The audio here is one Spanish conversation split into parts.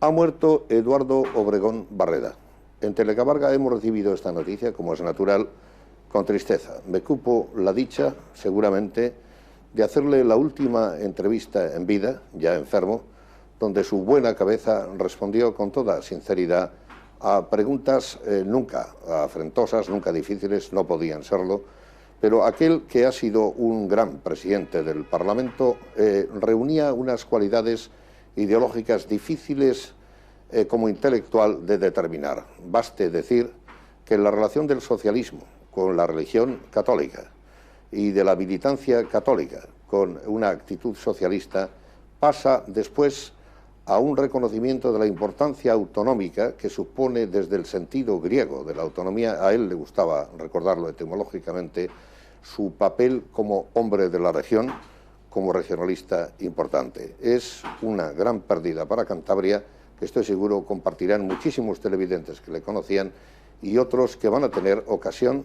Ha muerto Eduardo Obregón Barreda. En Telecamarga hemos recibido esta noticia, como es natural, con tristeza. Me cupo la dicha, seguramente, de hacerle la última entrevista en vida, ya enfermo, donde su buena cabeza respondió con toda sinceridad a preguntas nunca afrentosas, nunca difíciles, no podían serlo, pero aquel que ha sido un gran presidente del Parlamento reunía unas cualidades ideológicas difíciles como intelectual de determinar. Baste decir que la relación del socialismo con la religión católica y de la militancia católica con una actitud socialista pasa después a un reconocimiento de la importancia autonómica que supone desde el sentido griego de la autonomía. A él le gustaba recordarlo etimológicamente, su papel como hombre de la región, como regionalista importante. Es una gran pérdida para Cantabria, que estoy seguro compartirán muchísimos televidentes que le conocían y otros que van a tener ocasión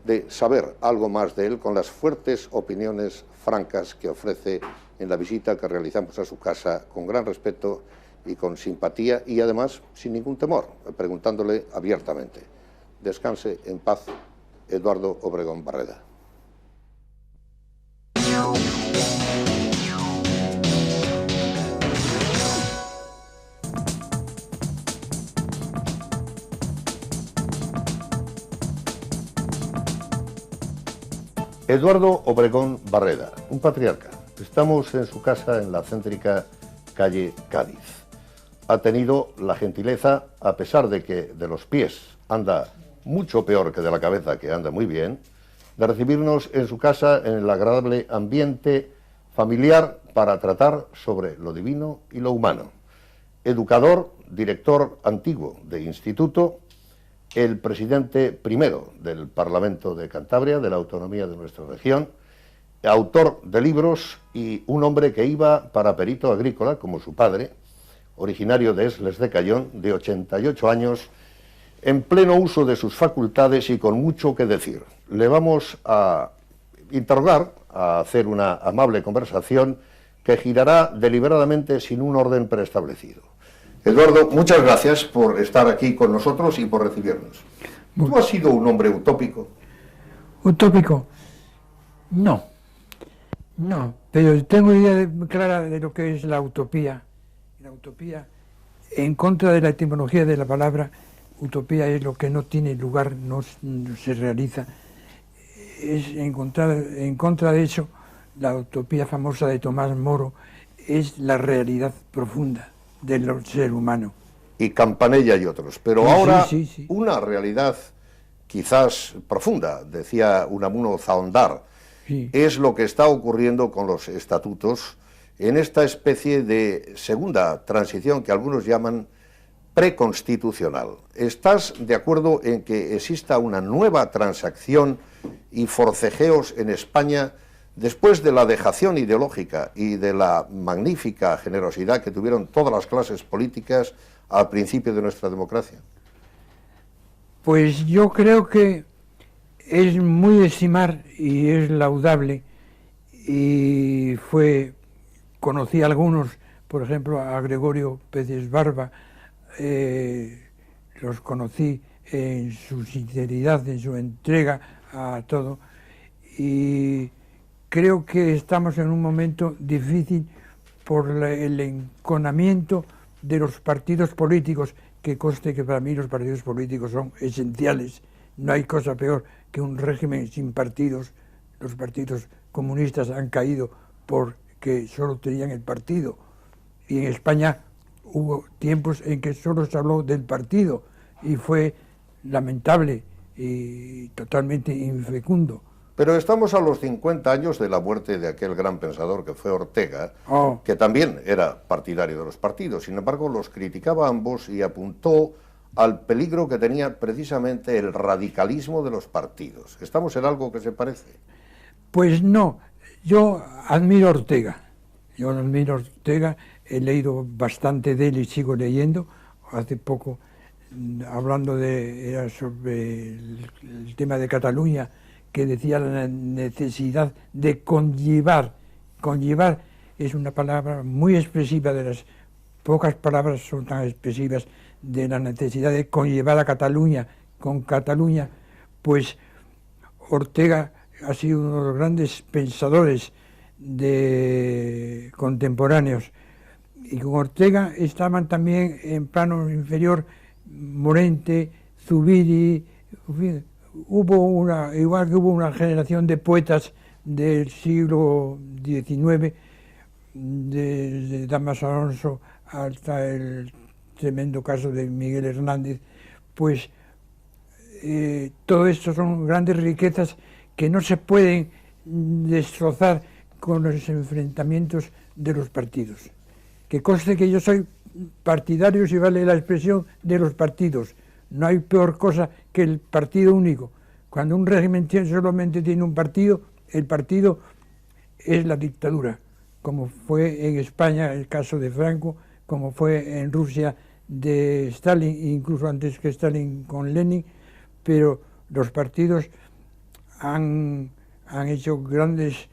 de saber algo más de él con las fuertes opiniones francas que ofrece en la visita que realizamos a su casa con gran respeto y con simpatía y además sin ningún temor, preguntándole abiertamente. Descanse en paz, Eduardo Obregón Barreda. Eduardo Obregón Barreda, un patriarca. Estamos en su casa en la céntrica calle Cádiz. Ha tenido la gentileza, a pesar de que de los pies anda mucho peor que de la cabeza, que anda muy bien, de recibirnos en su casa en el agradable ambiente familiar para tratar sobre lo divino y lo humano. Educador, director antiguo de instituto, el presidente primero del Parlamento de Cantabria, de la autonomía de nuestra región, autor de libros y un hombre que iba para perito agrícola, como su padre, originario de Esles de Cayón, de 88 años, en pleno uso de sus facultades y con mucho que decir. Le vamos a interrogar, a hacer una amable conversación que girará deliberadamente sin un orden preestablecido. Eduardo, muchas gracias por estar aquí con nosotros y por recibirnos. ¿Tú has sido un hombre utópico? ¿Utópico? No, pero tengo idea clara de lo que es la utopía. La utopía, en contra de la etimología de la palabra, utopía es lo que no tiene lugar, no se realiza. Es en contra de eso, la utopía famosa de Tomás Moro es la realidad profunda del ser humano. Y Campanella y otros. Pero Sí, ahora sí. una realidad quizás profunda, decía Unamuno Zaondar, Sí. es lo que está ocurriendo con los estatutos en esta especie de segunda transición que algunos llaman preconstitucional. ¿Estás de acuerdo en que exista una nueva transacción y forcejeos en España después de la dejación ideológica y de la magnífica generosidad que tuvieron todas las clases políticas al principio de nuestra democracia? Pues yo creo que es muy de estimar y es laudable, y conocí a algunos, por ejemplo a Gregorio Pérez Barba, los conocí en su sinceridad, en su entrega a todo, y creo que estamos en un momento difícil por el enconamiento de los partidos políticos, que conste que para mí los partidos políticos son esenciales. No hay cosa peor que un régimen sin partidos. Los partidos comunistas han caído porque solo tenían el partido. Y en España hubo tiempos en que solo se habló del partido y fue lamentable y totalmente infecundo. Pero estamos a los 50 años de la muerte de aquel gran pensador que fue Ortega, Oh. que también era partidario de los partidos. Sin embargo, los criticaba a ambos y apuntó al peligro que tenía precisamente el radicalismo de los partidos. ¿Estamos en algo que se parece? Pues no, yo admiro a Ortega. He leído bastante de él y sigo leyendo. Hace poco, hablando era sobre el tema de Cataluña, que decía la necesidad de conllevar. Conllevar es una palabra muy expresiva de las pocas palabras son tan expresivas de la necesidad de conllevar a Cataluña con Cataluña, pues Ortega ha sido uno de los grandes pensadores contemporáneos, y con Ortega estaban también en plano inferior Morente, Zubiri, en fin, igual que hubo una generación de poetas del siglo XIX, desde Damas Alonso hasta el tremendo caso de Miguel Hernández, pues todo esto son grandes riquezas que no se pueden destrozar con los enfrentamientos de los partidos. Que conste que yo soy partidario, si vale la expresión, de los partidos. No hay peor cosa que el partido único. Cuando un régimen solamente tiene un partido, el partido es la dictadura, como fue en España el caso de Franco, como fue en Rusia de Stalin, incluso antes que Stalin con Lenin, pero los partidos han hecho grandes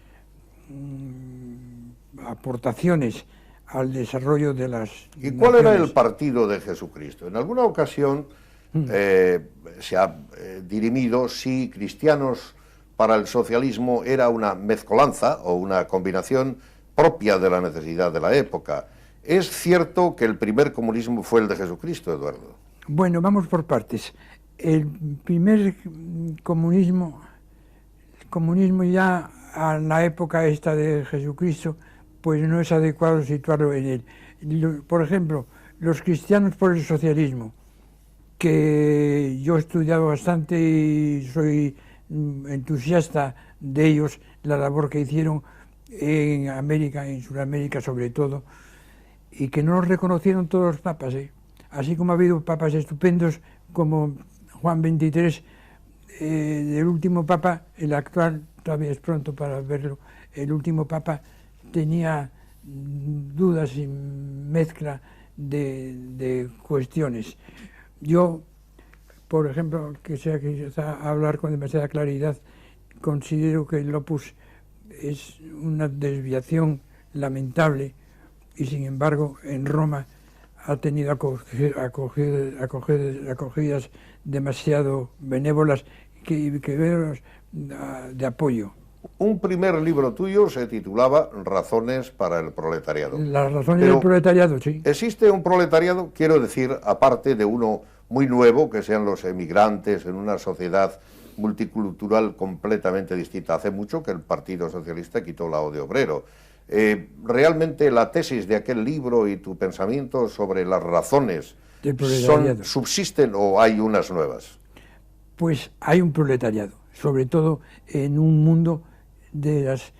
aportaciones al desarrollo de las ¿Y cuál era naciones. el partido de Jesucristo? En alguna ocasión se ha dirimido si Cristianos para el socialismo era una mezcolanza o una combinación propia de la necesidad de la época. ¿Es cierto que el primer comunismo fue el de Jesucristo, Eduardo? Bueno, vamos por partes. El primer comunismo ya a la época esta de Jesucristo, pues no es adecuado situarlo en él. Por ejemplo, los cristianos por el socialismo, que yo he estudiado bastante y soy entusiasta de ellos, la labor que hicieron en América, en Sudamérica sobre todo, y que no los reconocieron todos los papas, así como ha habido papas estupendos como Juan XXIII, el último papa, el actual, todavía es pronto para verlo, el último papa tenía dudas y mezcla de cuestiones. Yo, por ejemplo, que sea quizá hablar con demasiada claridad, considero que el Opus es una desviación lamentable y sin embargo en Roma ha tenido acogidas demasiado benévolas que veo de apoyo. Un primer libro tuyo se titulaba Razones para el proletariado. Las razones del proletariado, sí. ¿Existe un proletariado, quiero decir, aparte de uno muy nuevo, que sean los emigrantes en una sociedad multicultural completamente distinta? Hace mucho que el Partido Socialista quitó la O de obrero. ¿Realmente la tesis de aquel libro y tu pensamiento sobre las razones subsisten o hay unas nuevas? Pues hay un proletariado, sobre todo en un mundo de las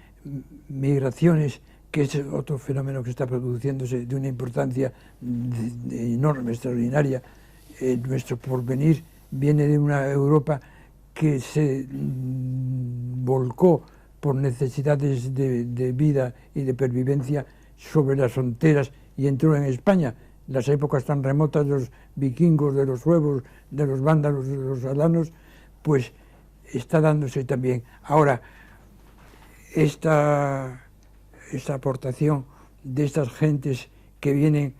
migraciones, que es otro fenómeno que está produciéndose de una importancia enorme, extraordinaria. Nuestro porvenir viene de una Europa que se volcó por necesidades de vida y de pervivencia sobre las fronteras y entró en España. Las épocas tan remotas de los vikingos, de los suevos, de los vándalos, de los alanos, pues está dándose también. Ahora, esta aportación de estas gentes que vienen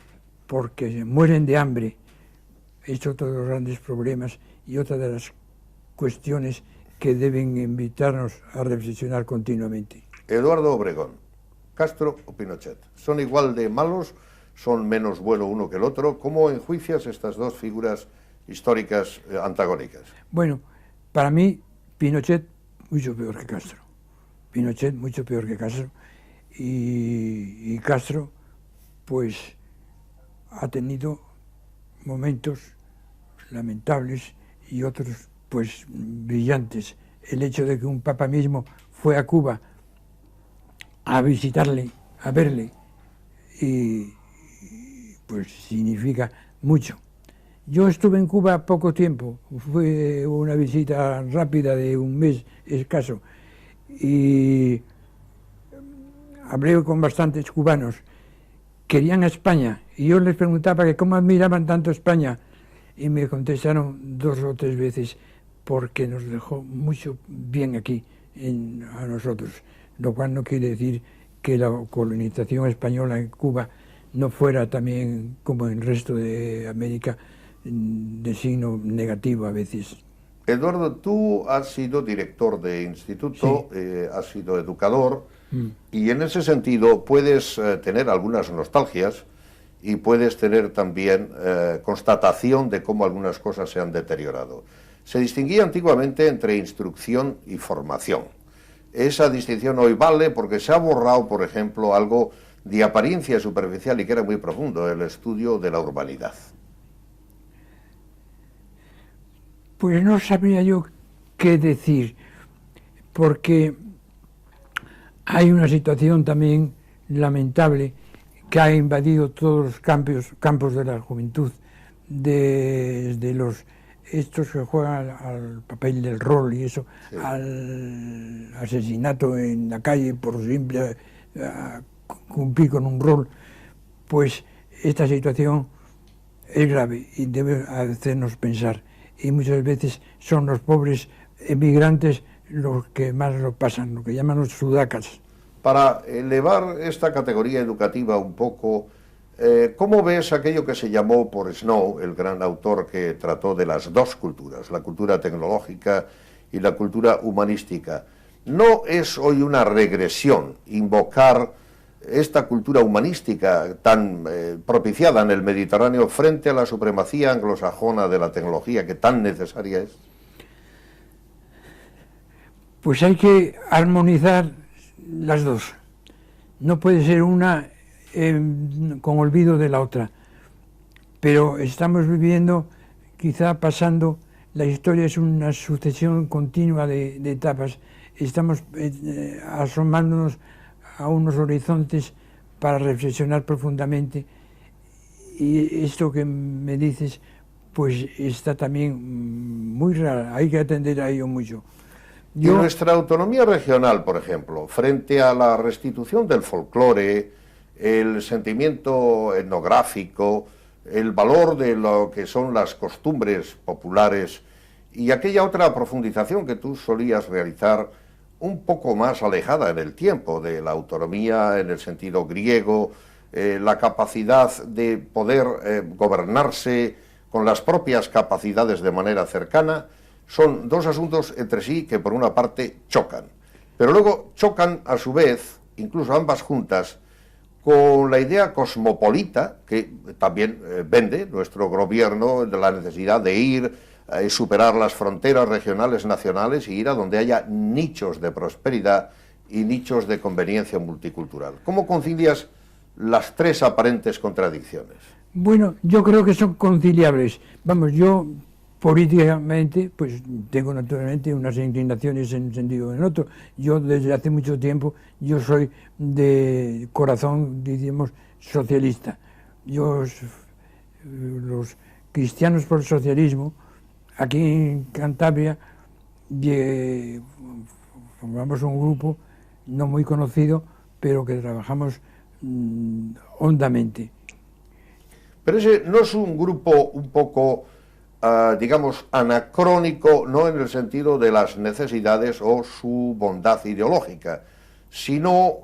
porque se mueren de hambre es otro de los grandes problemas y otra de las cuestiones que deben invitarnos a reflexionar continuamente. Eduardo Obregón, ¿Castro o Pinochet? ¿Son igual de malos? ¿Son menos bueno uno que el otro? ¿Cómo enjuicias estas dos figuras históricas antagónicas? Bueno, para mí, Pinochet mucho peor que Castro. Pinochet mucho peor que Castro. Y Castro, pues, ha tenido momentos lamentables y otros, pues, brillantes. El hecho de que un papa mismo fue a Cuba a visitarle, a verle, y pues significa mucho. Yo estuve en Cuba poco tiempo, fue una visita rápida de un mes escaso, y hablé con bastantes cubanos. Querían a España, y yo les preguntaba que cómo admiraban tanto España, y me contestaron 2 o 3 veces, porque nos dejó mucho bien aquí a nosotros, lo cual no quiere decir que la colonización española en Cuba no fuera también, como en el resto de América, de signo negativo a veces. Eduardo, tú has sido director de instituto, Sí. has sido educador, y en ese sentido puedes tener algunas nostalgias y puedes tener también constatación de cómo algunas cosas se han deteriorado. Se distinguía antiguamente entre instrucción y formación. Esa distinción hoy vale porque se ha borrado, por ejemplo, algo de apariencia superficial y que era muy profundo, el estudio de la urbanidad. Pues no sabría yo qué decir, porque hay una situación también lamentable que ha invadido todos los campos de la juventud, desde los estos que juegan al papel del rol y eso, sí, al asesinato en la calle por simple cumplir con un rol. Pues esta situación es grave y debe hacernos pensar, y muchas veces son los pobres emigrantes los que más lo pasan, lo que llaman los sudacas. Para elevar esta categoría educativa un poco, ¿cómo ves aquello que se llamó por Snow, el gran autor que trató de las dos culturas, la cultura tecnológica y la cultura humanística? ¿No es hoy una regresión invocar esta cultura humanística tan propiciada en el Mediterráneo frente a la supremacía anglosajona de la tecnología que tan necesaria es? Pues hay que armonizar las dos. No puede ser una con olvido de la otra. Pero estamos viviendo, quizá pasando, la historia es una sucesión continua de etapas. Estamos asomándonos a unos horizontes para reflexionar profundamente, y esto que me dices pues está también muy raro, hay que atender a ello mucho. Y nuestra autonomía regional, por ejemplo, frente a la restitución del folclore, el sentimiento etnográfico, el valor de lo que son las costumbres populares y aquella otra profundización que tú solías realizar un poco más alejada en el tiempo de la autonomía en el sentido griego, la capacidad de poder gobernarse con las propias capacidades de manera cercana, son dos asuntos entre sí que por una parte chocan, pero luego chocan a su vez, incluso ambas juntas, con la idea cosmopolita que también vende nuestro gobierno, de la necesidad de ir, superar las fronteras regionales, nacionales y ir a donde haya nichos de prosperidad y nichos de conveniencia multicultural. ¿Cómo concilias las tres aparentes contradicciones? Bueno, yo creo que son conciliables. Vamos, yo políticamente, pues tengo naturalmente unas inclinaciones en un sentido o en otro. Yo desde hace mucho tiempo, yo soy de corazón, diríamos, socialista. Los cristianos por el socialismo, aquí en Cantabria, formamos un grupo no muy conocido, pero que trabajamos hondamente. Pero ese no es un grupo un poco, digamos, anacrónico, no en el sentido de las necesidades o su bondad ideológica, sino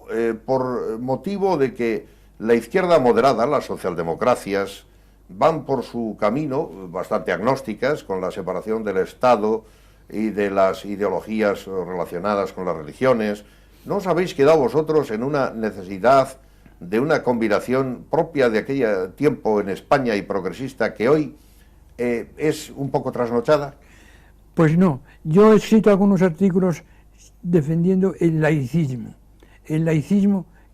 por motivo de que la izquierda moderada, las socialdemocracias, van por su camino, bastante agnósticas, con la separación del Estado y de las ideologías relacionadas con las religiones. ¿No os habéis quedado vosotros en una necesidad de una combinación propia de aquel tiempo en España y progresista que hoy es un poco trasnochada? Pues no, yo he escrito algunos artículos defendiendo el laicismo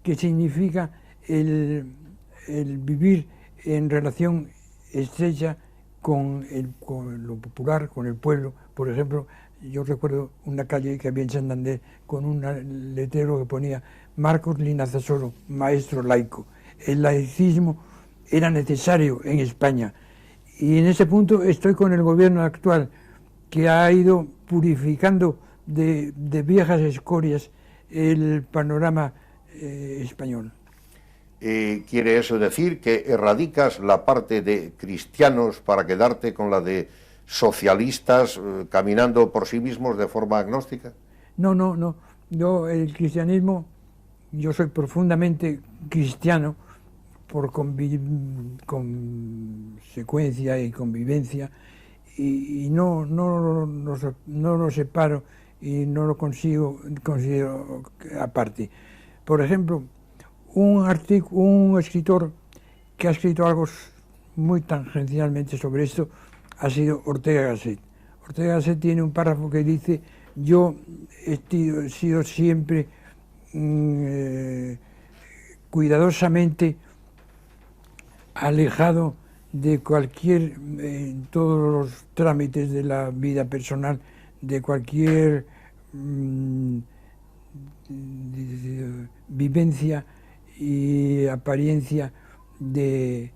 que significa el vivir en relación estrecha con lo popular, con el pueblo. Por ejemplo, yo recuerdo una calle que había en Santander con un letrero que ponía Marcos Linazasoro, maestro laico. El laicismo era necesario en España, y en ese punto estoy con el gobierno actual, que ha ido purificando de viejas escorias el panorama español. ¿Quiere eso decir que erradicas la parte de cristianos para quedarte con la de socialistas caminando por sí mismos de forma agnóstica? No. Yo, el cristianismo, yo soy profundamente cristiano por consecuencia y convivencia, y no lo separo y no lo considero aparte. Por ejemplo, un escritor que ha escrito algo muy tangencialmente sobre esto ha sido Ortega y Gasset. Ortega y Gasset tiene un párrafo que dice: yo he sido siempre cuidadosamente alejado de cualquier, en todos los trámites de la vida personal, de cualquier vivencia y apariencia de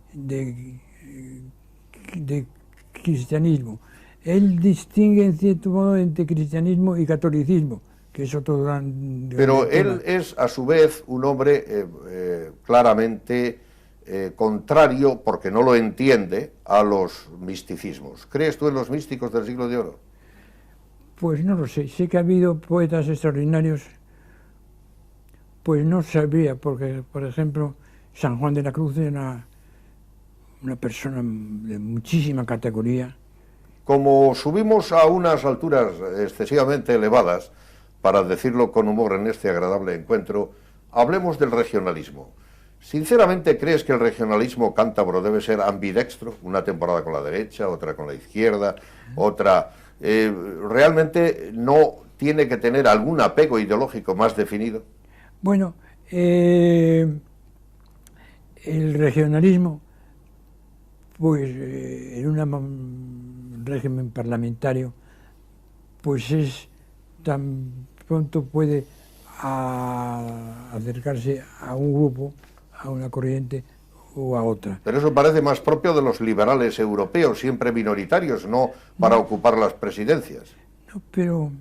cristianismo. Él distingue en cierto modo entre cristianismo y catolicismo, que es otro gran Pero tema. él es a su vez un hombre claramente contrario, porque no lo entiende, a los misticismos. ¿Crees tú en los místicos del siglo de oro? Pues no lo sé. Sé que ha habido poetas extraordinarios, pues no sabría, porque, por ejemplo, San Juan de la Cruz era una persona de muchísima categoría. Como subimos a unas alturas excesivamente elevadas, para decirlo con humor en este agradable encuentro, hablemos del regionalismo. Sinceramente, ¿crees que el regionalismo cántabro debe ser ambidextro? Una temporada con la derecha, otra con la izquierda, otra... ¿realmente no tiene que tener algún apego ideológico más definido? Bueno, el regionalismo, pues en un régimen parlamentario, pues es tan pronto puede acercarse a un grupo, a una corriente o a otra. Pero eso parece más propio de los liberales europeos, siempre minoritarios, no para ocupar las presidencias. No, pero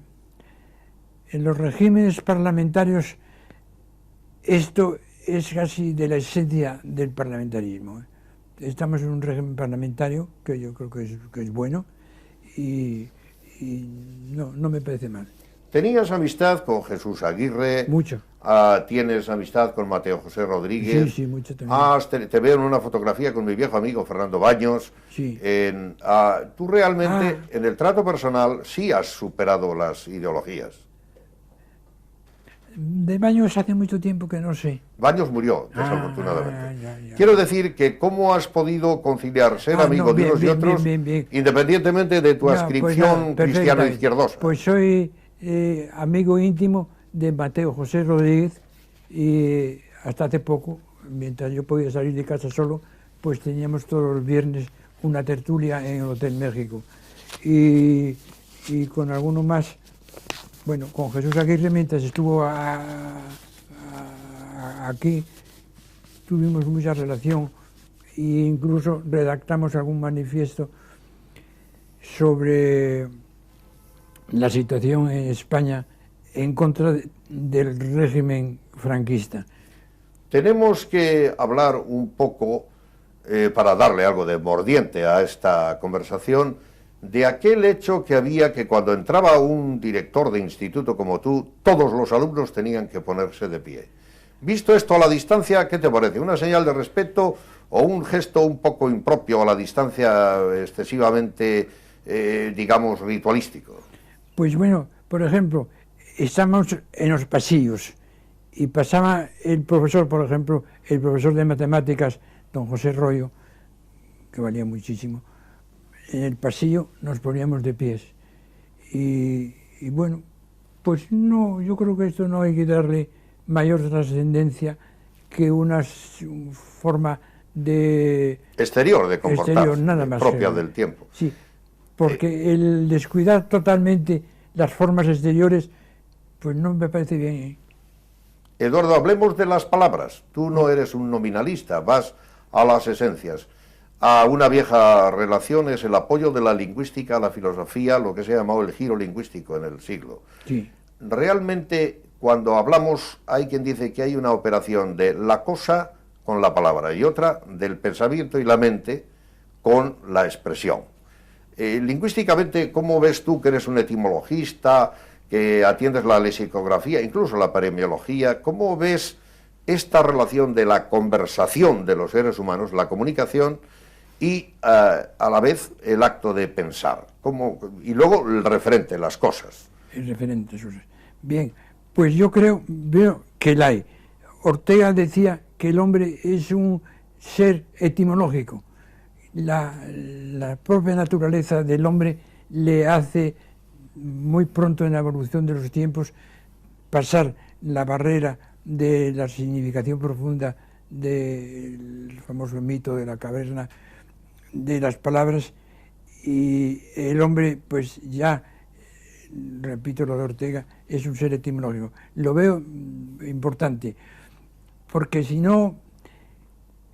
en los regímenes parlamentarios esto es casi de la esencia del parlamentarismo. Estamos en un régimen parlamentario que yo creo que es bueno y no me parece mal. ¿Tenías amistad con Jesús Aguirre? Mucho. ¿Tienes amistad con Mateo José Rodríguez? Sí, sí, mucho también. Te veo en una fotografía con mi viejo amigo Fernando Baños. Sí. Tú realmente, en el trato personal, sí has superado las ideologías. De Baños hace mucho tiempo que no sé. Baños murió, desafortunadamente. Ya. Quiero decir que cómo has podido conciliar ser amigo de unos y otros, independientemente de tu adscripción cristiano-izquierdosa. Pues soy amigo íntimo de Mateo José Rodríguez, y hasta hace poco, mientras yo podía salir de casa solo, pues teníamos todos los viernes una tertulia en el Hotel México. Y con alguno más, bueno, con Jesús Aguirre, mientras estuvo aquí, tuvimos mucha relación e incluso redactamos algún manifiesto sobre la situación en España en contra del régimen franquista. Tenemos que hablar un poco, para darle algo de mordiente a esta conversación, de aquel hecho que había que cuando entraba un director de instituto como tú, todos los alumnos tenían que ponerse de pie. Visto esto a la distancia, ¿qué te parece? ¿Una señal de respeto o un gesto un poco impropio a la distancia, excesivamente, digamos, ritualístico? Pues bueno, por ejemplo, estamos en los pasillos y pasaba el profesor, por ejemplo, el profesor de matemáticas, don José Royo, que valía muchísimo. En el pasillo nos poníamos de pies. Y bueno, pues no, yo creo que esto no hay que darle mayor trascendencia que una forma de... exterior de comportarse, exterior, nada más propia del tiempo. Sí, porque el descuidar totalmente las formas exteriores, pues no me parece bien. Eduardo, hablemos de las palabras. Tú no eres un nominalista, vas a las esencias. A una vieja relación es el apoyo de la lingüística a la filosofía, lo que se ha llamado el giro lingüístico en el siglo. Sí. Realmente, cuando hablamos, hay quien dice que hay una operación de la cosa con la palabra y otra del pensamiento y la mente con la expresión. Lingüísticamente, ¿cómo ves tú, que eres un etimologista, que atiendes la lexicografía, incluso la paremiología? ¿Cómo ves esta relación de la conversación de los seres humanos, la comunicación, y a la vez el acto de pensar, y luego el referente, las cosas. El referente, eso es. Bien, pues yo veo que la hay. Ortega decía que el hombre es un ser etimológico. La propia naturaleza del hombre le hace muy pronto en la evolución de los tiempos pasar la barrera de la significación profunda del famoso mito de la caverna, de las palabras, y el hombre pues ya, repito lo de Ortega, es un ser etimológico. Lo veo importante, porque si no,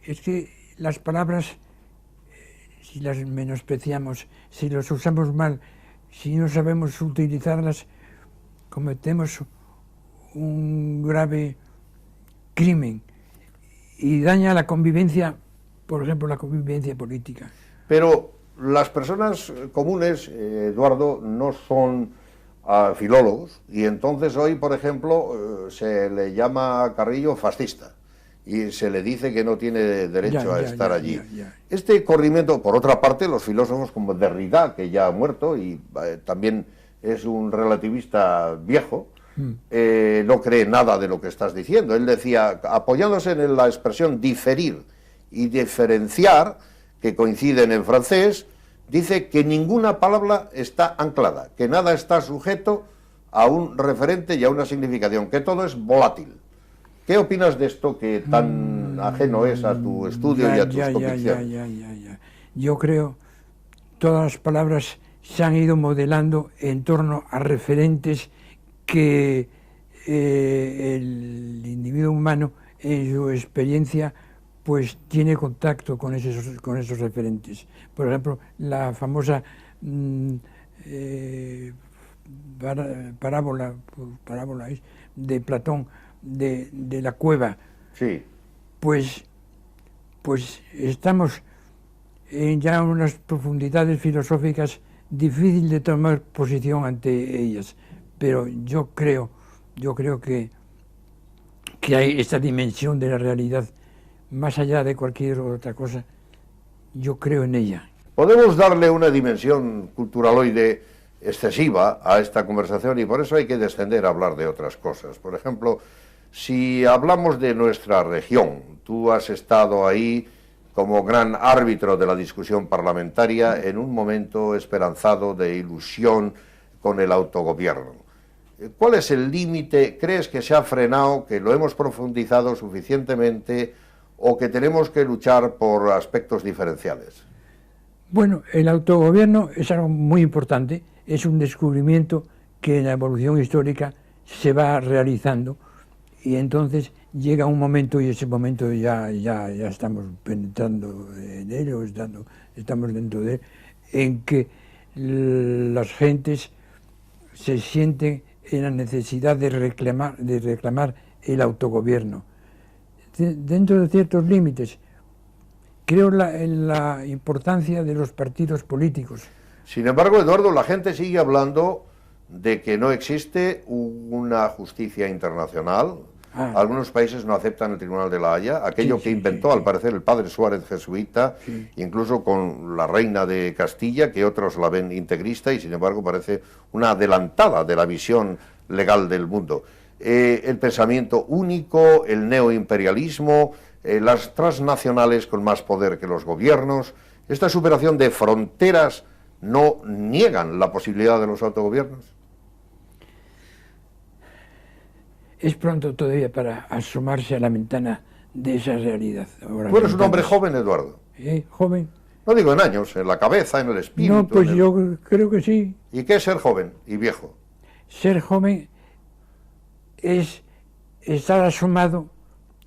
es que las palabras, si las menospreciamos, si las usamos mal, si no sabemos utilizarlas, cometemos un grave crimen y daña la convivencia, por ejemplo, la convivencia política. Pero las personas comunes, Eduardo, no son filólogos, y entonces hoy, por ejemplo, se le llama a Carrillo fascista y se le dice que no tiene derecho a estar allí. Este corrimiento, por otra parte, los filósofos como Derrida, que ya ha muerto y también es un relativista viejo, no cree nada de lo que estás diciendo. Él decía, apoyándose en la expresión diferir y diferenciar, que coinciden en francés, dice que ninguna palabra está anclada, que nada está sujeto a un referente y a una significación, que todo es volátil. ¿Qué opinas de esto que tan ajeno es a tu estudio y a tus convicciones? Yo creo todas las palabras se han ido modelando en torno a referentes que el individuo humano en su experiencia pues tiene contacto con esos referentes. Por ejemplo, la famosa parábola de Platón de la cueva. Sí. Pues estamos en ya unas profundidades filosóficas difícil de tomar posición ante ellas, pero yo creo que hay esta dimensión de la realidad más allá de cualquier otra cosa. Yo creo en ella. Podemos darle una dimensión culturaloide excesiva a esta conversación y por eso hay que descender a hablar de otras cosas. Por ejemplo, si hablamos de nuestra región, tú has estado ahí como gran árbitro de la discusión parlamentaria en un momento esperanzado de ilusión con el autogobierno. ¿Cuál es el límite? ¿Crees que se ha frenado, que lo hemos profundizado suficientemente o que tenemos que luchar por aspectos diferenciales? Bueno, el autogobierno es algo muy importante, es un descubrimiento que en la evolución histórica se va realizando y entonces llega un momento y ese momento ya estamos penetrando en él, estamos dentro de él, en que las gentes se sienten en la necesidad de reclamar el autogobierno. Dentro de ciertos límites, creo en la importancia de los partidos políticos. Sin embargo, Eduardo, la gente sigue hablando de que no existe una justicia internacional. Algunos países no aceptan el Tribunal de la Haya, aquello que inventó, al parecer, el padre Suárez jesuita, incluso con la reina de Castilla, que otros la ven integrista y, sin embargo, parece una adelantada de la visión legal del mundo. El pensamiento único, el neoimperialismo, las transnacionales con más poder que los gobiernos, esta superación de fronteras no niegan la posibilidad de los autogobiernos. Es pronto todavía para asomarse a la ventana de esa realidad. Tú eres un hombre joven, Eduardo. ¿Joven? No digo en años, en la cabeza, en el espíritu. No, pues yo creo que sí. ¿Y qué es ser joven y viejo? Ser joven es estar asomado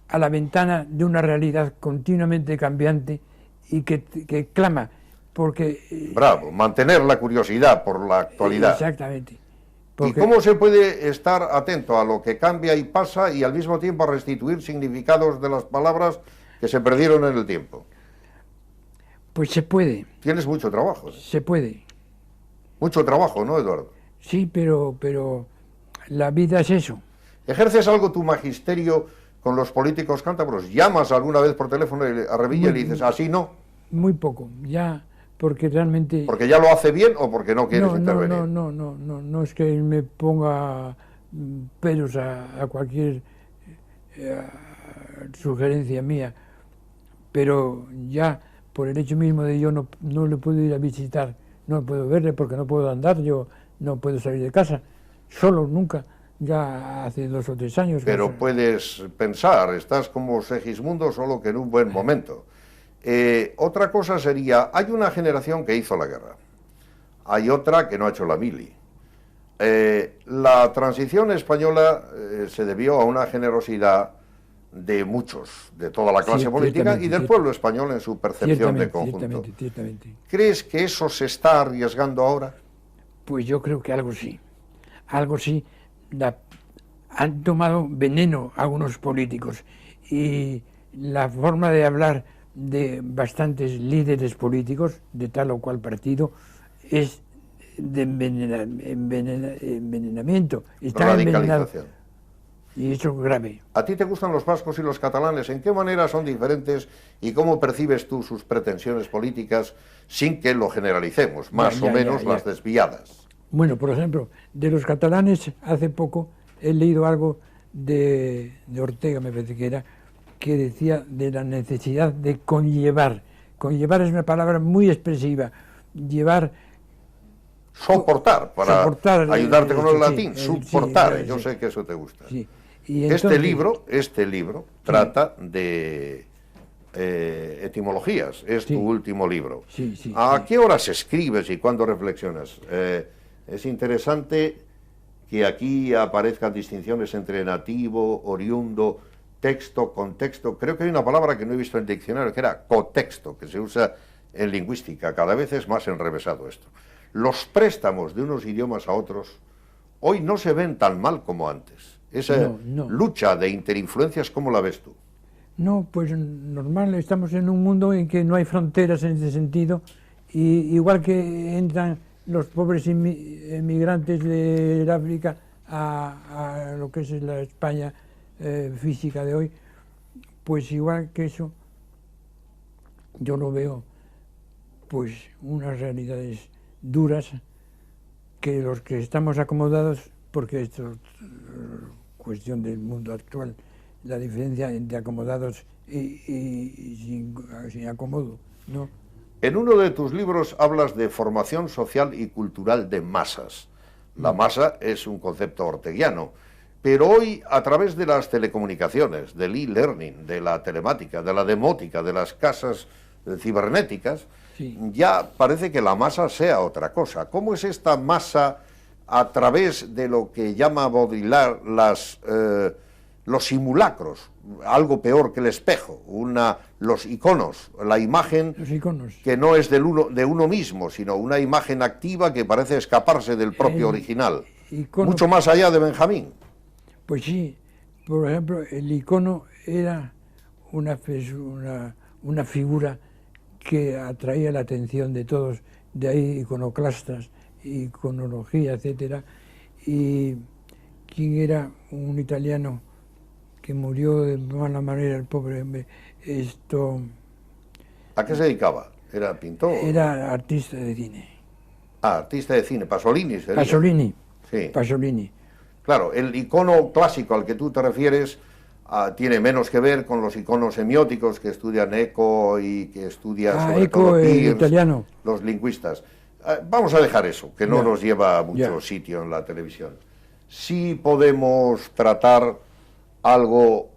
a la ventana de una realidad continuamente cambiante y que clama, porque... Bravo, mantener la curiosidad por la actualidad. Exactamente. ¿Y cómo se puede estar atento a lo que cambia y pasa y al mismo tiempo a restituir significados de las palabras que se perdieron en el tiempo? Pues se puede. Tienes mucho trabajo. Se puede. Mucho trabajo, ¿no, Eduardo? Sí, pero la vida es eso. ¿Ejerces algo tu magisterio con los políticos cántabros? ¿Llamas alguna vez por teléfono a Revilla y le dices, así no? Muy poco, ya, porque realmente... ¿Porque ya lo hace bien o porque no quieres intervenir? No es que me ponga pelos a cualquier sugerencia mía, pero ya por el hecho mismo de yo no le puedo ir a visitar, no puedo verle porque no puedo andar, yo no puedo salir de casa, solo nunca, ya hace 2 o 3 años. Pero puedes pensar, estás como Segismundo, solo que en un buen momento. Otra cosa sería, hay una generación que hizo la guerra, hay otra que no ha hecho la mili. La transición española se debió a una generosidad de muchos, de toda la clase política y del pueblo español en su percepción de conjunto. Ciertamente. ¿Crees que eso se está arriesgando ahora? Pues yo creo que algo sí. Han tomado veneno algunos políticos y la forma de hablar de bastantes líderes políticos de tal o cual partido es de envenenamiento. Está envenenado. Y eso es grave. ¿A ti te gustan los vascos y los catalanes? ¿En qué manera son diferentes y cómo percibes tú sus pretensiones políticas sin que lo generalicemos, más o menos las desviadas? Bueno, por ejemplo, de los catalanes, hace poco he leído algo de Ortega, me parece que era, que decía de la necesidad de conllevar. Conllevar es una palabra muy expresiva. Llevar... Soportar, para ayudarte con el latín, soportar, yo sé que eso te gusta. Sí. Y entonces, este libro trata de etimologías, es tu último libro. ¿A qué horas escribes y cuándo reflexionas? Es interesante que aquí aparezcan distinciones entre nativo, oriundo, texto, contexto. Creo que hay una palabra que no he visto en el diccionario, que era cotexto, que se usa en lingüística. Cada vez es más enrevesado esto. Los préstamos de unos idiomas a otros hoy no se ven tan mal como antes. Esa lucha de interinfluencias, ¿cómo la ves tú? No, pues normal, estamos en un mundo en que no hay fronteras en ese sentido, y igual que entran los pobres emigrantes del África a lo que es la España física de hoy, pues igual que eso, yo lo veo pues unas realidades duras que los que estamos acomodados, porque esto es cuestión del mundo actual, la diferencia entre acomodados y sin acomodo, ¿no? En uno de tus libros hablas de formación social y cultural de masas. La masa es un concepto orteguiano, pero hoy, a través de las telecomunicaciones, del e-learning, de la telemática, de la demótica, de las casas cibernéticas, ya parece que la masa sea otra cosa. ¿Cómo es esta masa a través de lo que llama Baudrillard los simulacros, algo peor que el espejo, los iconos, la imagen que no es de uno mismo, sino una imagen activa que parece escaparse del propio original, mucho más allá de Benjamín? Pues sí, por ejemplo, el icono era una figura que atraía la atención de todos, de ahí iconoclastas, iconología, etcétera. Y quién era un italiano que murió de mala manera, el pobre hombre, ¿A qué se dedicaba? ¿Era pintor? Era artista de cine. Ah, artista de cine, Pasolini sería. Pasolini. Sí. Pasolini. Claro, el icono clásico al que tú te refieres tiene menos que ver con los iconos semióticos que estudian Eco y que estudian sobre todo Peirce, italiano, los lingüistas. Vamos a dejar eso, que no nos lleva a mucho sitio en la televisión. Sí podemos tratar algo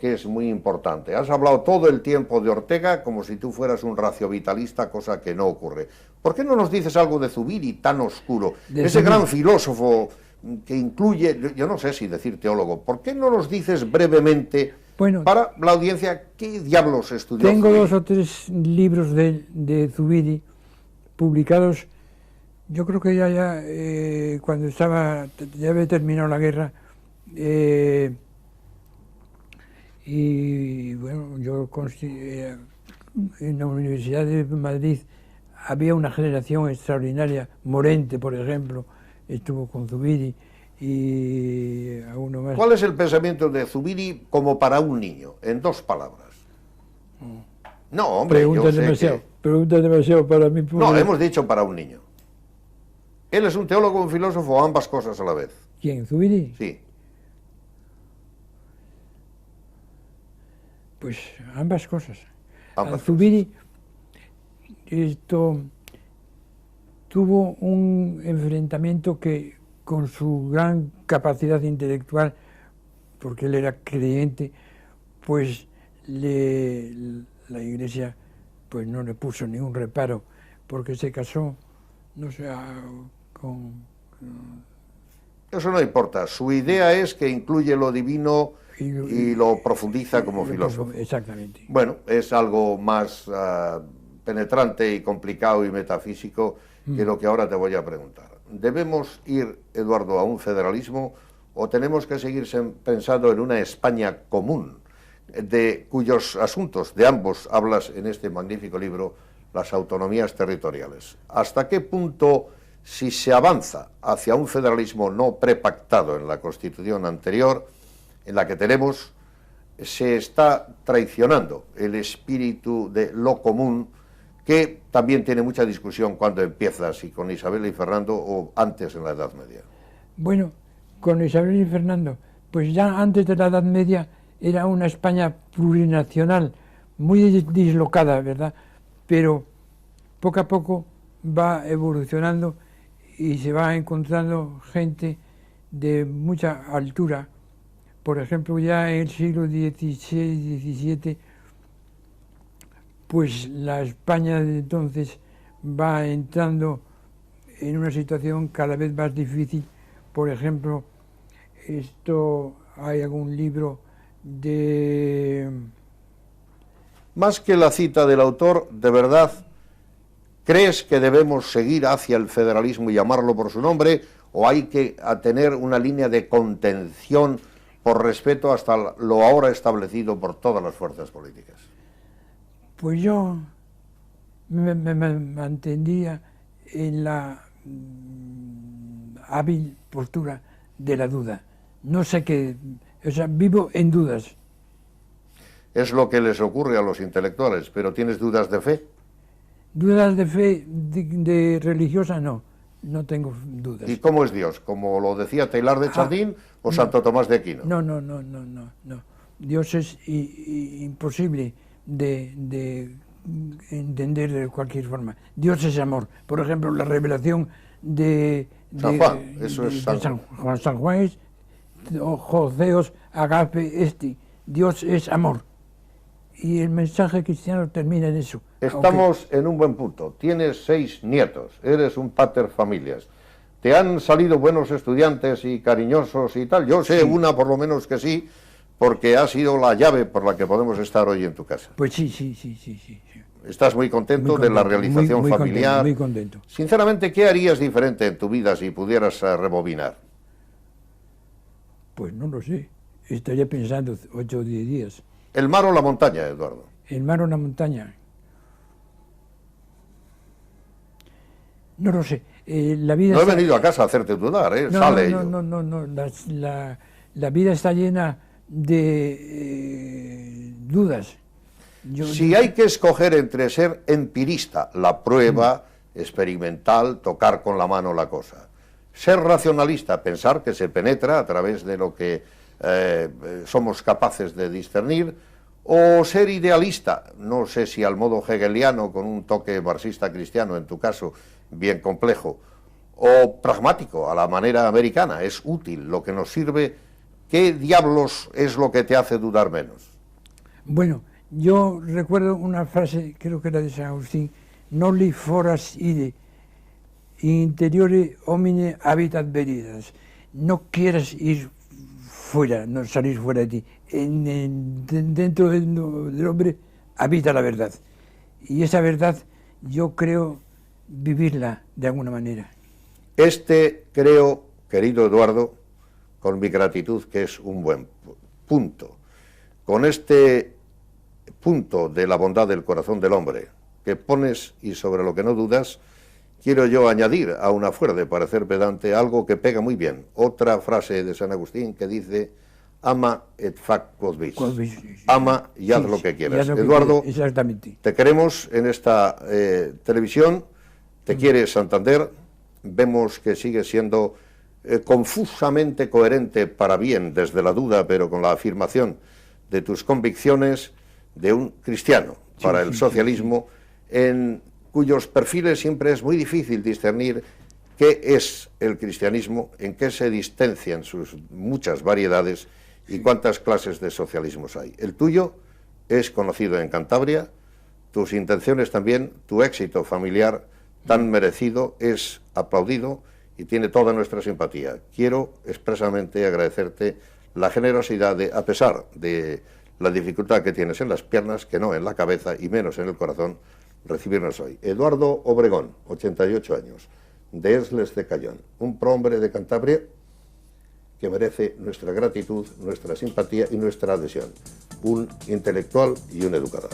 que es muy importante. Has hablado todo el tiempo de Ortega como si tú fueras un raciovitalista, cosa que no ocurre. ¿Por qué no nos dices algo de Zubiri tan oscuro? Ese gran filósofo que incluye, yo no sé si decir teólogo, ¿por qué no nos dices brevemente, para la audiencia, qué diablos estudió Tengo Zubiri? 2 o 3 libros de Zubiri publicados, yo creo que ya cuando ya había terminado la guerra, y bueno, yo en la Universidad de Madrid había una generación extraordinaria. Morente, por ejemplo, estuvo con Zubiri, y a uno más. ¿Cuál es el pensamiento de Zubiri como para un niño? En 2 palabras. No, hombre, Pregunta demasiado para mí. No, hemos dicho para un niño. Él es un teólogo, un filósofo, ambas cosas a la vez. ¿Quién? ¿Zubiri? Sí. Pues ambas cosas. Ambas Zubiri tuvo un enfrentamiento que, con su gran capacidad intelectual, porque él era creyente, pues la Iglesia pues no le puso ningún reparo, porque se casó, no sé, Eso no importa. Su idea es que incluye lo divino y lo profundiza como filósofo. Exactamente. Bueno, es algo más penetrante y complicado y metafísico que lo que ahora te voy a preguntar. ¿Debemos ir, Eduardo, a un federalismo o tenemos que seguir pensando en una España común, de cuyos asuntos de ambos hablas en este magnífico libro, Las autonomías territoriales? ¿Hasta qué punto, si se avanza hacia un federalismo no prepactado en la Constitución anterior, en la que tenemos, se está traicionando el espíritu de lo común, que también tiene mucha discusión cuando empieza, si con Isabel y Fernando o antes en la Edad Media? Bueno, con Isabel y Fernando, pues ya antes de la Edad Media era una España plurinacional, muy dislocada, ¿verdad? Pero poco a poco va evolucionando y se va encontrando gente de mucha altura. Por ejemplo, ya en el siglo XVI, XVII, pues la España de entonces va entrando en una situación cada vez más difícil. Por ejemplo, hay algún libro de... Más que la cita del autor, ¿de verdad crees que debemos seguir hacia el federalismo y llamarlo por su nombre, o hay que tener una línea de contención por respeto hasta lo ahora establecido por todas las fuerzas políticas? Pues yo me mantendría en la hábil postura de la duda. No sé qué, o sea, vivo en dudas. Es lo que les ocurre a los intelectuales, pero ¿tienes dudas de fe? Dudas de fe, de religiosa, no tengo dudas. ¿Y cómo es Dios? ¿Como lo decía Teilhard de Chardin o Santo Tomás de Aquino? No. Dios es imposible de entender de cualquier forma. Dios es amor. Por ejemplo, la revelación de San Juan, eso es San Juan. San Juan es Joseos agape Dios es amor. Y el mensaje cristiano termina en eso. Estamos en un buen punto. Tienes 6 nietos, eres un pater familias. ¿Te han salido buenos estudiantes y cariñosos y tal? Yo sé Sí. Una por lo menos que sí, porque ha sido la llave por la que podemos estar hoy en tu casa. Pues sí. Estás muy contento de la realización muy familiar. Muy contento. Sinceramente, ¿qué harías diferente en tu vida si pudieras rebobinar? Pues no lo sé. Estaría pensando 8 o 10 días. ¿El mar o la montaña, Eduardo? El mar o la montaña. No lo sé. La vida No he venido a casa a hacerte dudar, ¿eh? Sale ello. No. La vida está llena de dudas. Si hay que escoger entre ser empirista, la prueba experimental, tocar con la mano la cosa, ser racionalista, pensar que se penetra a través de lo que somos capaces de discernir, o ser idealista, no sé si al modo hegeliano con un toque marxista cristiano, en tu caso, bien complejo, o pragmático, a la manera americana, es útil, lo que nos sirve. ¿Qué diablos es lo que te hace dudar menos? Bueno, yo recuerdo una frase, creo que era de San Agustín: noli foras ide, interiore homine habitat veritas. No quieras ir fuera, no salir fuera de ti. Dentro del hombre habita la verdad. Y esa verdad yo creo vivirla de alguna manera. Creo, querido Eduardo, con mi gratitud, que es un buen punto. Con este punto de la bondad del corazón del hombre que pones y sobre lo que no dudas, quiero yo añadir, aun a fuer de parecer pedante, algo que pega muy bien. Otra frase de San Agustín que dice: ama et fac quod vis. Ama y haz lo que quieras. Eduardo, exactamente. Te queremos en esta televisión, te quiere Santander, vemos que sigue siendo confusamente coherente para bien desde la duda, pero con la afirmación de tus convicciones de un cristiano para el socialismo, en cuyos perfiles siempre es muy difícil discernir qué es el cristianismo, en qué se distancian sus muchas variedades y cuántas clases de socialismos hay. El tuyo es conocido en Cantabria, tus intenciones también, tu éxito familiar tan merecido es aplaudido y tiene toda nuestra simpatía. Quiero expresamente agradecerte la generosidad de, a pesar de la dificultad que tienes en las piernas, que no en la cabeza y menos en el corazón, recibirnos hoy. Eduardo Obregón, 88 años, de Esles de Cayón, un prohombre de Cantabria que merece nuestra gratitud, nuestra simpatía y nuestra adhesión. Un intelectual y un educador.